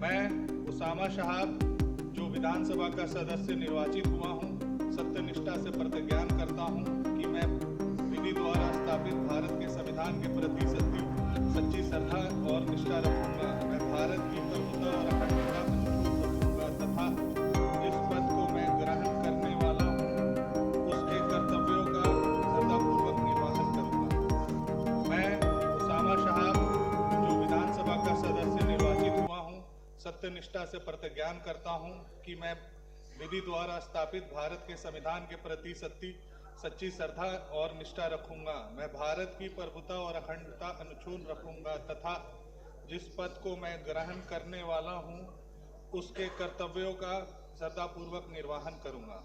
मैं उसामा शहाब जो विधानसभा का सदस्य निर्वाचित हुआ हूँ, सत्यनिष्ठा से प्रतिज्ञान करता हूँ कि मैं विधि द्वारा स्थापित भारत के संविधान के प्रति सच्ची श्रद्धा और निष्ठा रखूंगा। मैं भारत की प्रभुता और अखंडता अनूठ रखूंगा तथा जिस पद को मैं ग्रहण करने वाला हूँ उसके कर्तव्यों का श्रद्धापूर्वक निर्वहन करूंगा। मैं उसामा शहाब जो विधानसभा का सदस्य निर्वाचित हुआ हूँ, सत्यनिष्ठा से प्रतिज्ञान करता हूँ कि मैं विधि द्वारा स्थापित भारत के संविधान के प्रति सच्ची श्रद्धा और निष्ठा रखूंगा। मैं भारत की प्रभुता और अखंडता अनछून रखूंगा तथा जिस पद को मैं ग्रहण करने वाला हूं उसके कर्तव्यों का श्रद्धापूर्वक निर्वहन करूंगा।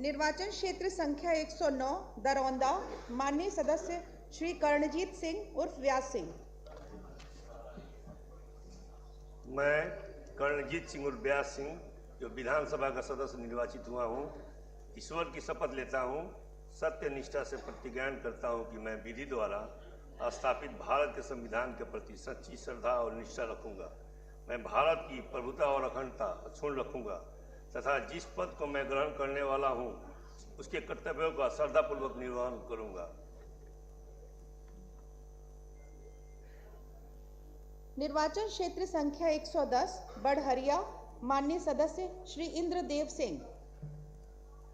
निर्वाचन क्षेत्र संख्या 109 दरौंदा, माननीय सदस्य श्री कर्णजीत सिंह उर्फ व्यास सिंह। मैं कर्णजीत सिंह उर्फ व्यास सिंह जो विधानसभा का सदस्य निर्वाचित हुआ हूँ, ईश्वर की शपथ लेता हूँ, सत्य निष्ठा से प्रतिज्ञान करता हूँ कि मैं विधि द्वारा स्थापित भारत के संविधान के प्रति सच्ची श्रद्धा और निष्ठा रखूंगा। मैं भारत की प्रभुता और अखंडता अक्षुण्ण रखूंगा तथा जिस पद को मैं ग्रहण करने वाला हूँ उसके कर्तव्यों का श्रद्धापूर्वक निर्वहन करूंगा। निर्वाचन क्षेत्र संख्या 110 बड़हरिया, माननीय सदस्य श्री इंद्रदेव सिंह।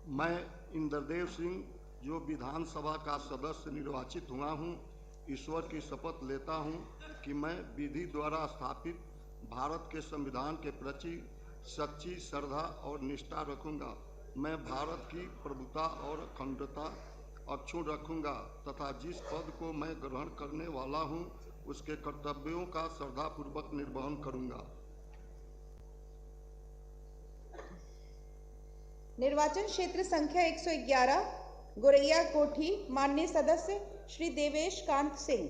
मैं इंद्रदेव सिंह जो विधानसभा का सदस्य निर्वाचित हुआ हूँ, ईश्वर की शपथ लेता हूँ कि मैं विधि द्वारा स्थापित भारत के संविधान के प्रति सच्ची श्रद्धा और निष्ठा रखूंगा। मैं भारत की प्रभुता और अखंडता अक्षुण्ण रखूंगा तथा जिस पद को मैं ग्रहण करने वाला हूँ उसके कर्तव्यों का श्रद्धापूर्वक निर्वहन करूंगा। निर्वाचन क्षेत्र संख्या 111 गोरैया कोठी, माननीय सदस्य श्री देवेश कांत सिंह।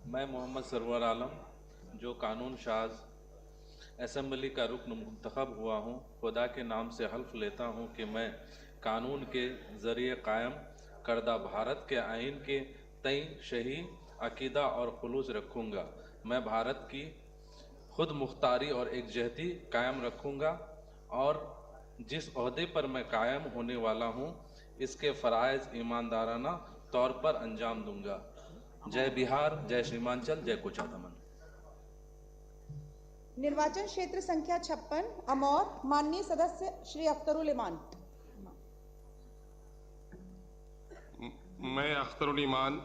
मैं मोहम्मद सरवर आलम जो कानून शाज असेंबली का रुकन मुंतखब हुआ हूँ, खुदा के नाम से हल्फ लेता हूँ कि मैं कानून के ज़रिए कायम करदा भारत के आइन के तय सही अकीदा और खुलूस रखूँगा। मैं भारत की खुद मुख्तारी और एकजहती कायम रखूँगा और जिस ओहदे पर मैं कायम होने वाला हूँ इसके फ़राइज़ ईमानदाराना तौर पर अंजाम दूंगा। जय बिहार, जय सीमांचल, जय कोचादमन। निर्वाचन क्षेत्र संख्या 56 अमौर, माननीय सदस्य श्री अख्तरुल ईमान। मैं अख्तरुल ईमान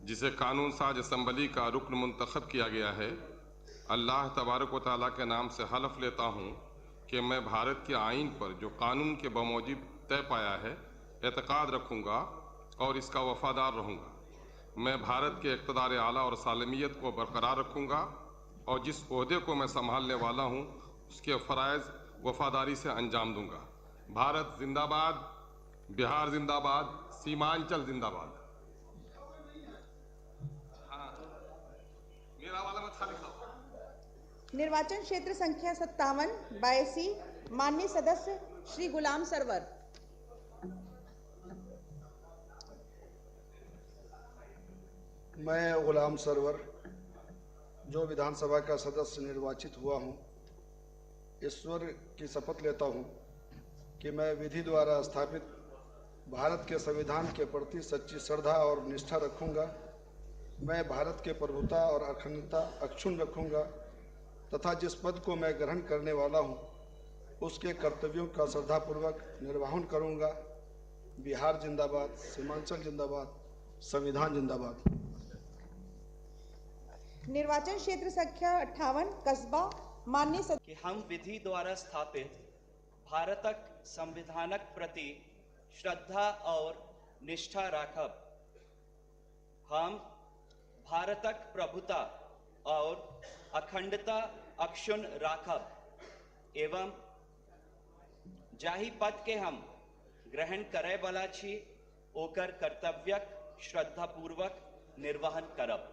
जिसे कानून साज असम्बली का रुकन मुंतखब किया गया है, अल्लाह तबारक व तआला के नाम से हलफ लेता हूँ कि मैं भारत के आइन पर जो कानून के बमौजिब तय पाया है एतकाद रखूँगा और इसका वफादार रहूँगा। मैं भारत के इक़्तिदार आला और सालमियत को बरकरार रखूँगा और जिस ओहदे को मैं संभालने वाला हूँ उसके फ़राइज़ वफादारी से अंजाम दूँगा। भारत जिंदाबाद, बिहार जिंदाबाद, सीमांचल जिंदाबाद। मेरा वाला मत खाली खाओ। निर्वाचन क्षेत्र संख्या 57 बायसी, माननीय सदस्य श्री गुलाम सरवर। मैं गुलाम सरवर जो विधानसभा का सदस्य निर्वाचित हुआ हूँ, ईश्वर की शपथ लेता हूँ कि मैं विधि द्वारा स्थापित भारत के संविधान के प्रति सच्ची श्रद्धा और निष्ठा रखूँगा। मैं भारत के प्रभुता और अखंडता अक्षुण्ण रखूँगा तथा जिस पद को मैं ग्रहण करने वाला हूँ उसके कर्तव्यों का श्रद्धापूर्वक निर्वहन करूँगा। बिहार जिंदाबाद, सीमांचल जिंदाबाद, संविधान जिंदाबाद। निर्वाचन क्षेत्र संख्या 58 कस्बा, माननीय कि हम विधि द्वारा स्थापित भारतक संविधानक प्रति श्रद्धा और निष्ठा राखब। हम भारतक प्रभुता और अखंडता अक्षुण्ण राखब एवं जाहि पद के हम ग्रहण करे वाला छी ओकर कर्तव्यक श्रद्धापूर्वक निर्वहन करब।